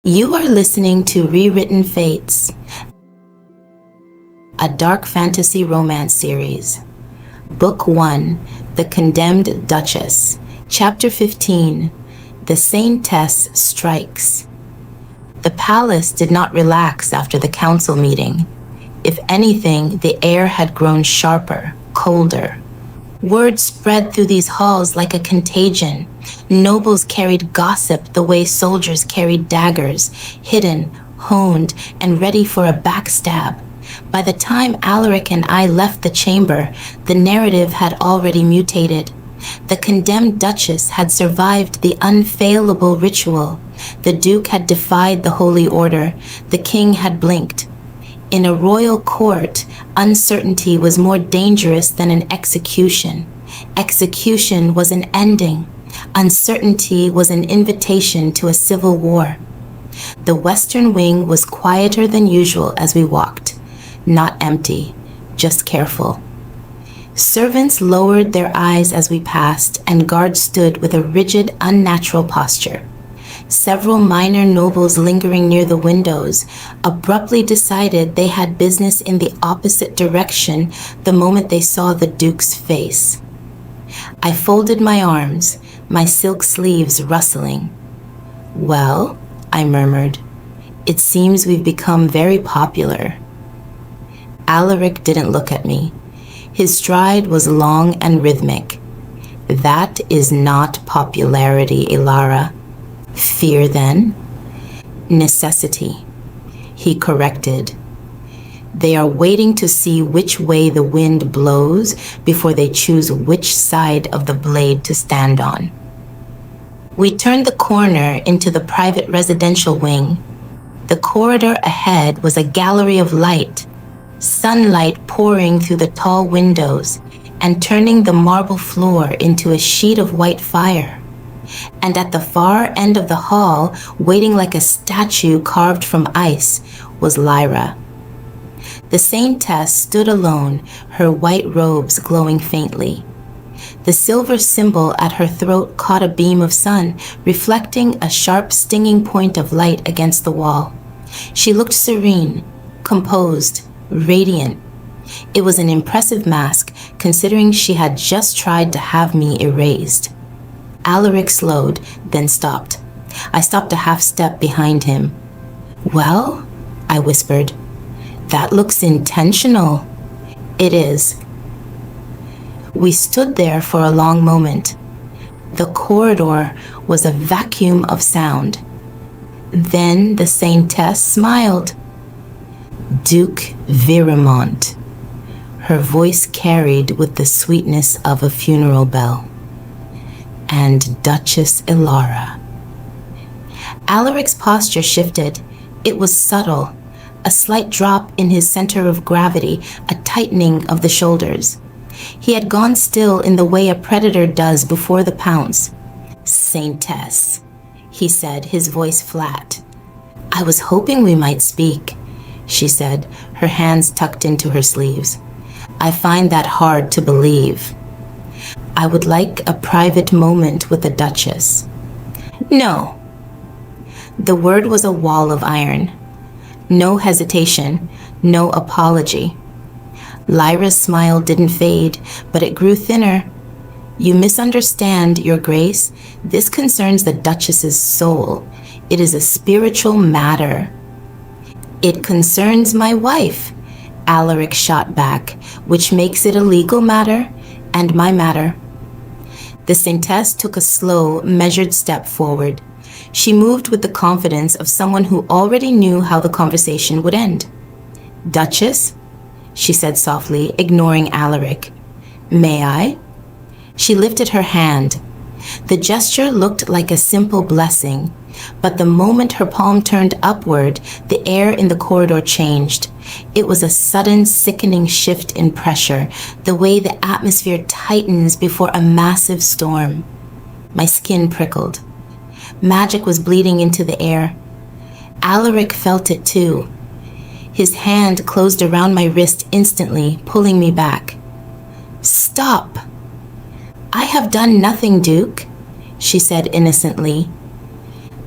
You are listening to Rewritten Fates, a dark fantasy romance series. Book 1, The Condemned Duchess. Chapter 15, The Saintess Strikes. The palace did not relax after the council meeting. If anything, the air had grown sharper, colder. Word spread through these halls like a contagion. Nobles carried gossip the way soldiers carried daggers, hidden, honed, and ready for a backstab. By the time Alaric and I left the chamber, the narrative had already mutated. The condemned Duchess had survived the unfailable ritual. The Duke had defied the Holy Order. The King had blinked. In a royal court, uncertainty was more dangerous than an execution. Execution was an ending. Uncertainty was an invitation to a civil war. The western wing was quieter than usual as we walked. Not empty, just careful. Servants lowered their eyes as we passed, and guards stood with a rigid, unnatural posture. Several minor nobles lingering near the windows abruptly decided they had business in the opposite direction the moment they saw the Duke's face. I folded my arms, my silk sleeves rustling. "Well," I murmured, "it seems we've become very popular." Alaric didn't look at me. His stride was long and rhythmic. "That is not popularity, Elara." "Fear, then?" "Necessity," he corrected. "They are waiting to see which way the wind blows before they choose which side of the blade to stand on." We turned the corner into the private residential wing. The corridor ahead was a gallery of light, sunlight pouring through the tall windows and turning the marble floor into a sheet of white fire. And at the far end of the hall, waiting like a statue carved from ice, was Lyra. The Saintess stood alone, her white robes glowing faintly. The silver symbol at her throat caught a beam of sun, reflecting a sharp, stinging point of light against the wall. She looked serene, composed, radiant. It was an impressive mask, considering she had just tried to have me erased. Alaric slowed, then stopped. I stopped a half step behind him. "Well," I whispered, "that looks intentional." "It is." We stood there for a long moment. The corridor was a vacuum of sound. Then the Saintess smiled. "Duke Villainess." Her voice carried with the sweetness of a funeral bell. "And Duchess Elara." Alaric's posture shifted. It was subtle, a slight drop in his center of gravity, a tightening of the shoulders. He had gone still in the way a predator does before the pounce. "Saintess," he said, his voice flat. "I was hoping we might speak," she said, her hands tucked into her sleeves. "I find that hard to believe. I would like a private moment with the Duchess." "No." The word was a wall of iron. No hesitation, no apology. Lyra's smile didn't fade, but it grew thinner. "You misunderstand, Your Grace. This concerns the Duchess's soul. It is a spiritual matter." "It concerns my wife," Alaric shot back, "which makes it a legal matter, and my matter." The Saintess took a slow, measured step forward. She moved with the confidence of someone who already knew how the conversation would end. "Duchess," she said softly, ignoring Alaric. "May I?" She lifted her hand. The gesture looked like a simple blessing, but the moment her palm turned upward, the air in the corridor changed. It was a sudden, sickening shift in pressure, the way the atmosphere tightens before a massive storm. My skin prickled. Magic was bleeding into the air. Alaric felt it too. His hand closed around my wrist instantly, pulling me back. "Stop!" "I have done nothing, Duke," she said innocently.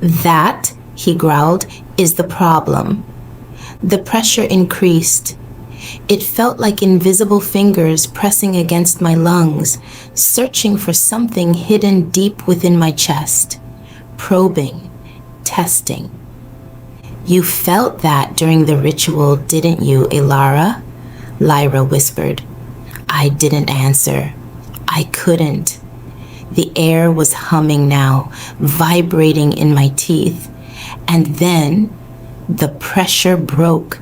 "That," he growled, is the problem. The pressure increased. It felt like invisible fingers pressing against my lungs, searching for something hidden deep within my chest, probing, testing. You felt that during the ritual, didn't you, Elara? Lyra whispered. I didn't answer. I couldn't. The air was humming now, vibrating in my teeth. And then the pressure broke.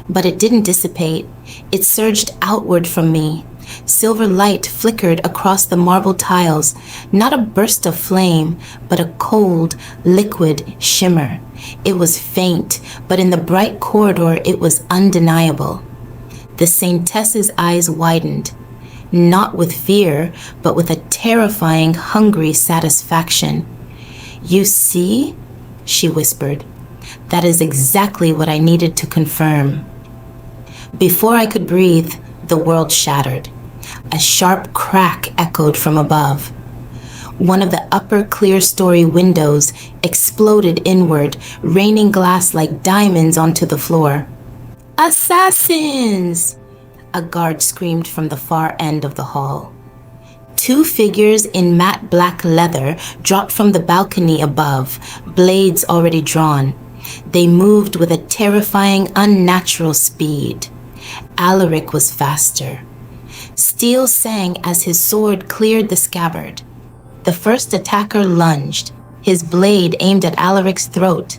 But it didn't dissipate. It surged outward from me. Silver light flickered across the marble tiles, not a burst of flame, but a cold, liquid shimmer. It was faint, but in the bright corridor it was undeniable. The Saintess's eyes widened, not with fear, but with a terrifying, hungry satisfaction. You see? She whispered. That is exactly what I needed to confirm. Before I could breathe, the world shattered. A sharp crack echoed from above. One of the upper clear-story windows exploded inward, raining glass like diamonds onto the floor. Assassins! A guard screamed from the far end of the hall. Two figures in matte black leather dropped from the balcony above, blades already drawn. They moved with a terrifying, unnatural speed. Alaric was faster. Steel sang as his sword cleared the scabbard. The first attacker lunged, his blade aimed at Alaric's throat.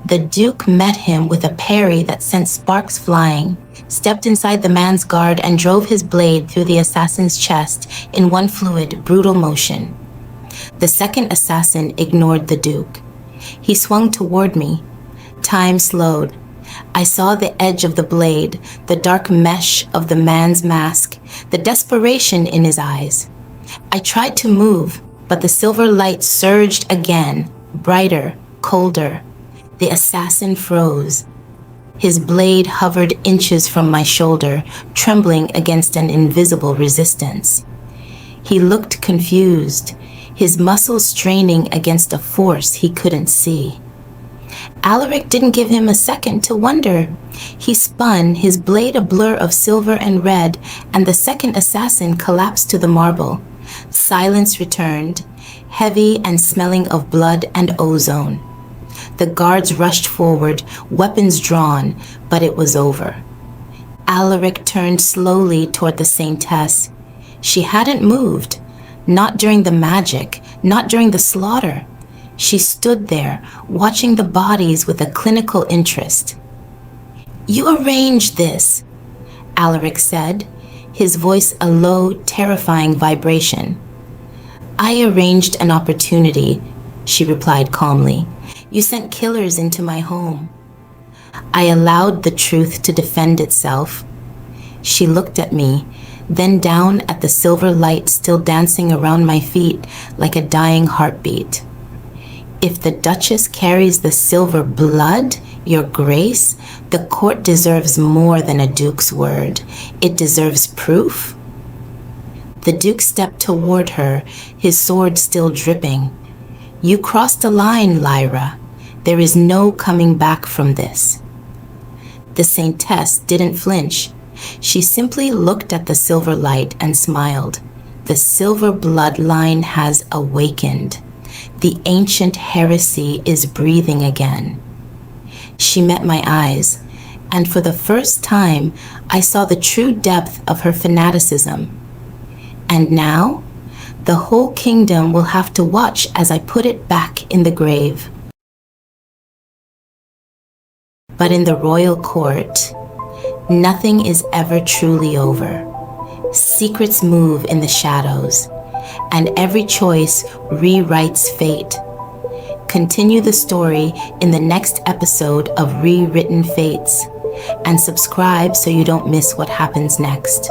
The Duke met him with a parry that sent sparks flying, stepped inside the man's guard and drove his blade through the assassin's chest in one fluid, brutal motion. The second assassin ignored the Duke. He swung toward me. Time slowed. I saw the edge of the blade, the dark mesh of the man's mask, the desperation in his eyes. I tried to move, but the silver light surged again, brighter, colder. The assassin froze. His blade hovered inches from my shoulder, trembling against an invisible resistance. He looked confused, his muscles straining against a force he couldn't see. Alaric didn't give him a second to wonder. He spun, his blade a blur of silver and red, and the second assassin collapsed to the marble. Silence returned, heavy and smelling of blood and ozone. The guards rushed forward, weapons drawn, but it was over. Alaric turned slowly toward the Saintess. She hadn't moved, not during the magic, not during the slaughter. She stood there, watching the bodies with a clinical interest. You arranged this, Alaric said, his voice a low, terrifying vibration. I arranged an opportunity, she replied calmly. You sent killers into my home. I allowed the truth to defend itself. She looked at me, then down at the silver light still dancing around my feet like a dying heartbeat. If the Duchess carries the silver blood, Your Grace, the court deserves more than a duke's word. It deserves proof. The Duke stepped toward her, his sword still dripping. You crossed a line, Lyra. There is no coming back from this. The Saintess didn't flinch. She simply looked at the silver light and smiled. The silver bloodline has awakened. The ancient heresy is breathing again. She met my eyes, and for the first time, I saw the true depth of her fanaticism. And now, the whole kingdom will have to watch as I put it back in the grave. But in the royal court, nothing is ever truly over. Secrets move in the shadows, and every choice rewrites fate. Continue the story in the next episode of Rewritten Fates, and subscribe so you don't miss what happens next.